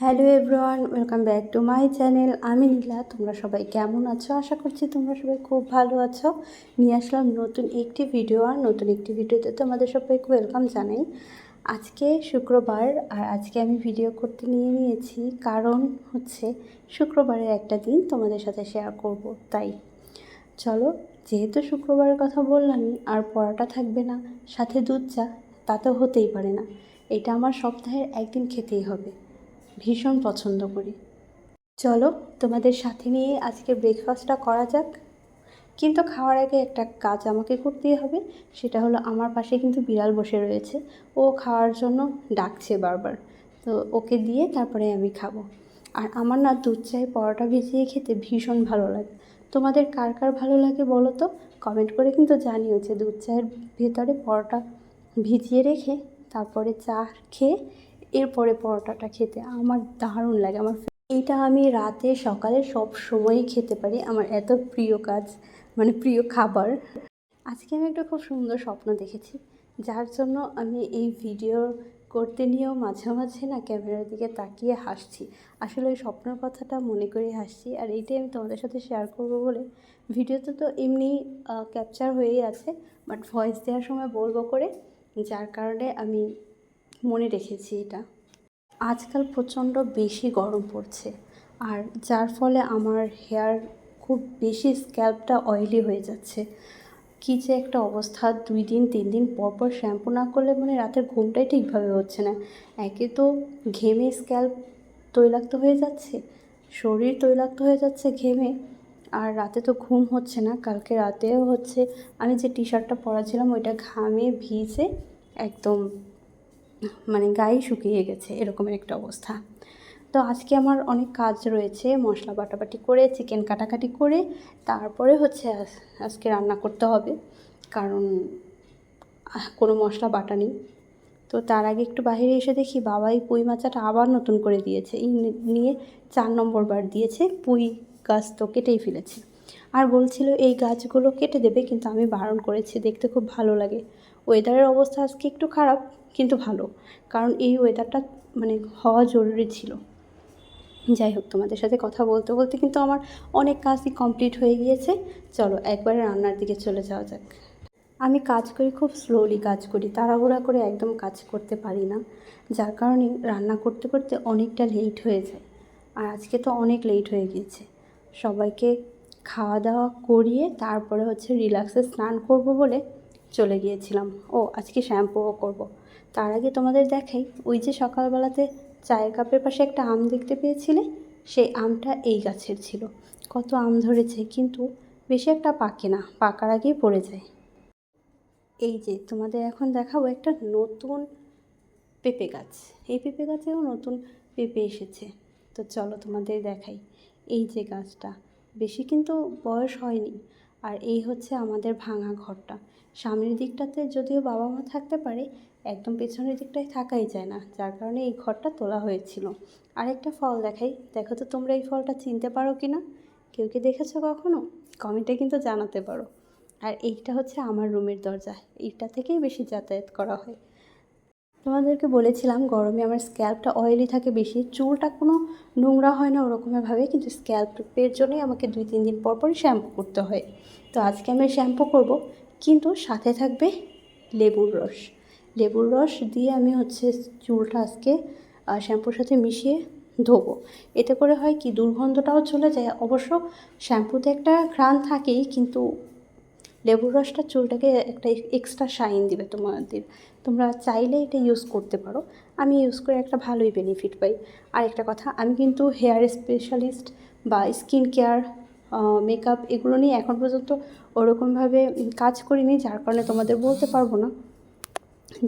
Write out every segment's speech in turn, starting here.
Hello everyone, welcome back to my channel. আমি নীলা। তোমরা সবাই কেমন আছো? আশা করছি তোমরা সবাই খুব ভালো আছো। নিয়ে আসলাম নতুন একটি ভিডিও, আর নতুন একটি ভিডিওতে তোমাদের সবাইকে ওয়েলকাম জানাই। আজকে শুক্রবার, আর আজকে আমি ভিডিও করতে নিয়েছি কারণ হচ্ছে শুক্রবারের একটা দিন তোমাদের সাথে শেয়ার করব। তাই চলো, যেহেতু শুক্রবারের কথা বললামই, আর পড়াটা থাকবে না, সাথে দুধ চা, তা তো হতেই পারে না। এটা আমার সপ্তাহের একদিন খেতেই হবে, ভীষণ পছন্দ করি। চলো, তোমাদের সাথে নিয়ে আজকে ব্রেকফাস্টটা করা যাক। কিন্তু খাওয়ার আগে একটা কাজ আমাকে করতেই হবে, সেটা হলো আমার পাশে কিন্তু বিড়াল বসে রয়েছে। ও খাওয়ার জন্য ডাকছে বারবার, তো ওকে দিয়ে তারপরে আমি খাবো। আর আমার না দুধ চায়ে পরোটা ভিজিয়ে খেতে ভীষণ ভালো লাগে। তোমাদের কার কার ভালো লাগে বলো তো? কমেন্ট করে কিন্তু জানিও যে দুধ চায়ের ভেতরে পরোটা ভিজিয়ে রেখে তারপরে চা খেয়ে এরপরে পরোটাটা খেতে আমার দারুণ লাগে। এইটা আমি রাতে সকালে সব সময়ই খেতে পারি, আমার এত প্রিয় কাজ, মানে প্রিয় খাবার। আজকে আমি একটা খুব সুন্দর স্বপ্ন দেখেছি, যার জন্য আমি এই ভিডিও করতে নিয়েও মাঝে মাঝে না ক্যামেরার দিকে তাকিয়ে হাসছি। আসলে ওই স্বপ্নের কথাটা মনে করে হাসছি, আর এইটাই আমি তোমাদের সাথে শেয়ার করব বলে ভিডিওতে তো এমনি ক্যাপচার হয়েই আছে, বাট ভয়েস দেওয়ার সময় বলবো করে, যার কারণে আমি মনে রেখেছি এটা। আজকাল প্রচণ্ড বেশি গরম পড়ছে, আর যার ফলে আমার হেয়ার খুব বেশি, স্ক্যাল্পটা অয়েলি হয়ে যাচ্ছে। কী যে একটা অবস্থা, 2 দিন 3 দিন পর পর শ্যাম্পু না করলে মানে রাতের ঘুমটাই ঠিকভাবে হচ্ছে না। একে তো ঘেমে স্ক্যাল্প তৈলাক্ত হয়ে যাচ্ছে, শরীর তৈলাক্ত হয়ে যাচ্ছে ঘেমে, আর রাতে তো ঘুম হচ্ছে না। কালকে রাতেও হচ্ছে আমি যে টি শার্টটা পরাছিলাম ওইটা ঘামে ভিজে একদম মানে গায়ে শুকিয়ে গেছে, এরকমের একটা অবস্থা। তো আজকে আমার অনেক কাজ রয়েছে, মশলা বাটাবাটি করে, চিকেন কাটাকাটি করে, তারপরে হচ্ছে আজকে রান্না করতে হবে, কারণ কোনো মশলা বাটা নেই। তো তার আগে একটু বাইরে এসে দেখি বাবা এই পুঁই মাচাটা আবার নতুন করে দিয়েছে। এই নিয়ে 4 নম্বর বার দিয়েছে। পুঁই গাছ তো কেটেই ফেলেছে, আর বলছিল এই গাছগুলো কেটে দেবে, কিন্তু আমি বারণ করেছি, দেখতে খুব ভালো লাগে। ওয়েদারের অবস্থা আজকে একটু খারাপ, কিন্তু ভালো, কারণ এই ওয়েদারটা মানে হওয়া জরুরি ছিল। যাই হোক, তোমাদের সাথে কথা বলতে বলতে কিন্তু আমার অনেক কাজই কমপ্লিট হয়ে গিয়েছে। চলো একবারে রান্নার দিকে চলে যাওয়া যাক। আমি কাজ করি, খুব স্লোলি কাজ করি, তাড়াহুড়া করে একদম কাজ করতে পারি না, যার কারণে রান্না করতে করতে অনেকটা লেট হয়ে যায়। আর আজকে তো অনেক লেট হয়ে গিয়েছে। সবাইকে খাওয়া দাওয়া করিয়ে তারপরে হচ্ছে রিল্যাক্সে স্নান করব বলে চলে গিয়েছিলাম। ও আজকে শ্যাম্পুও করব। তার আগে তোমাদের দেখাই, ওই যে সকালবেলাতে চায়ের কাপের পাশে একটা আম দেখতে পেয়েছিলে, সেই আমটা এই গাছের ছিল। কত আম ধরেছে, কিন্তু বেশি একটা পাকে না, পাকার আগেই পড়ে যায়। এই যে তোমাদের এখন দেখাবো একটা নতুন পেঁপে গাছ। এই পেঁপে গাছেও নতুন পেঁপে এসেছে। তো চলো তোমাদের দেখাই। এই যে গাছটা, বেশি কিন্তু বয়স হয়নি। আর এই হচ্ছে আমাদের ভাঙা ঘরটা। সামনের দিকটাতে যদিও বাবা মা থাকতে পারে, একদম পেছনের দিকটায় থাকাই যায় না, যার কারণে এই ঘরটা তোলা হয়েছিল। আরেকটা ফল দেখাই, দেখো তো তোমরা এই ফলটা চিনতে পারো কি না? কেউ কি দেখেছো কখনো? কমেন্টে কিন্তু জানাতে পারো। আর এইটা হচ্ছে আমার রুমের দরজা, এইটা থেকেই বেশি যাতায়াত করা হয়। তোমাদেরকে বলেছিলাম গরমে আমার স্ক্যাল্পটা অয়েলি থাকে বেশি, চুলটা কোনো নোংরা হয় না ওরকমভাবে, কিন্তু স্ক্যাল্পের জন্যই আমাকে 2-3 দিন পর পরই শ্যাম্পু করতে হয়। তো আজকে আমি শ্যাম্পু করব, কিন্তু সাথে থাকবে লেবুর রস। লেবুর রস দিয়ে আমি হচ্ছে চুলটা আজকে শ্যাম্পুর সাথে মিশিয়ে ধোবো। এতে করে হয় কি, দুর্গন্ধটাও চলে যায়। অবশ্য শ্যাম্পুতে একটা ঘ্রাণ থাকেই, কিন্তু লেবুর রসটা চুলটাকে একটা এক্সট্রা শাইন দিবে তোমাদের। তোমরা চাইলে এটা ইউজ করতে পারো। আমি ইউজ করে একটা ভালোই বেনিফিট পাই। আর একটা কথা, আমি কিন্তু হেয়ার স্পেশালিস্ট বা স্কিন কেয়ার, মেকআপ এগুলো নিয়ে এখন পর্যন্ত ওরকমভাবে কাজ করিনি, যার কারণে তোমাদের বলতে পারবো না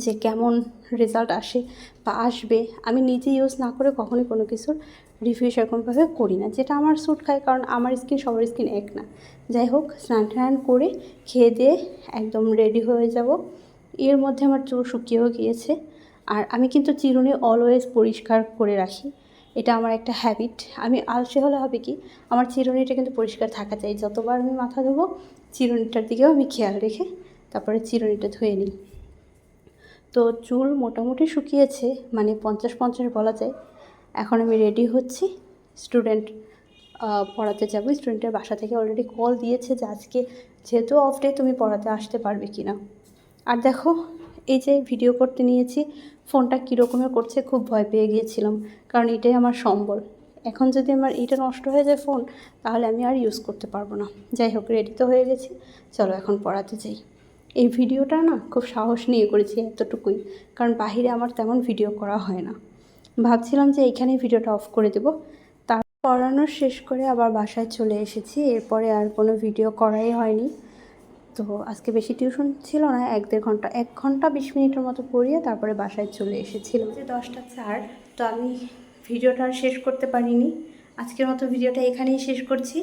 যে কেমন রেজাল্ট আসে বা আসবে। আমি নিজে ইউজ না করে কখনোই কোনো কিছুর রিভিউ সেরকমভাবে করি না, যেটা আমার স্যুট খায়, কারণ আমার স্কিন সবার স্কিন এক না। যাই হোক, স্নান টান করে খেয়ে দিয়ে একদম রেডি হয়ে যাব। এর মধ্যে আমার চুল শুকিয়েও গিয়েছে। আর আমি কিন্তু চিরুনি অলওয়েজ পরিষ্কার করে রাখি, এটা আমার একটা হ্যাবিট। আমি আলসে হলে হবে কি, আমার চিরুনিটা কিন্তু পরিষ্কার থাকা চাই। যতবার আমি মাথা ধোবো, চিরুনিটার দিকেও আমি খেয়াল রেখে তারপরে চিরুনিটা ধুয়ে নিই। তো চুল মোটামুটি শুকিয়েছে, মানে 50-50 বলা যায়। এখন আমি রেডি হচ্ছি, স্টুডেন্ট পড়াতে যাবো। স্টুডেন্টের বাসা থেকে অলরেডি কল দিয়েছে যে আজকে যেহেতু অফ ডে তুমি পড়াতে আসতে পারবে কি না। আর দেখো এই যে ভিডিও করতে নিয়েছি, ফোনটা কীরকমের করছে, খুব ভয় পেয়ে গিয়েছিলাম, কারণ এটাই আমার সম্বল। এখন যদি আমার এইটা নষ্ট হয়ে যায় ফোন, তাহলে আমি আর ইউজ করতে পারবো না। যাই হোক, রেডি তো হয়ে গেছি, চলো এখন পড়াতে যাই। এই ভিডিওটা না খুব সাহস নিয়ে করেছি, এতটুকুই, কারণ বাহিরে আমার তেমন ভিডিও করা হয় না। ভাবছিলাম যে এইখানেই ভিডিওটা অফ করে দেবো। তার পড়ানো শেষ করে আবার বাসায় চলে এসেছি, এরপরে আর কোনো ভিডিও করাই হয়নি। তো আজকে বেশি টিউশন ছিল না, 1 ঘন্টা 20 মিনিটের মতো পড়িয়ে তারপরে বাসায় চলে এসেছিলাম। যে 10টা 4, তো আমি ভিডিওটা আর শেষ করতে পারিনি। আজকের মতো ভিডিওটা এখানেই শেষ করছি।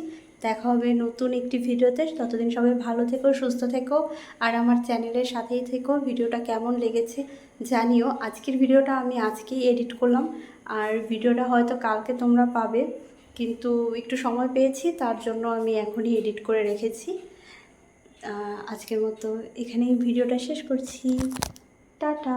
দেখা হবে নতুন একটি ভিডিওতে। ততদিন সবাই ভালো থেকো, সুস্থ থেকো, আর আমার চ্যানেলের সাথেই থেকো। ভিডিওটা কেমন লেগেছে জানিও। আজকের ভিডিওটা আমি আজকেই এডিট করলাম, আর ভিডিওটা হয়তো কালকে তোমরা পাবে, কিন্তু একটু সময় পেয়েছি, তার জন্য আমি এখনই এডিট করে রেখেছি। আজকের মতো এখানেই ভিডিওটা শেষ করছি। টাটা।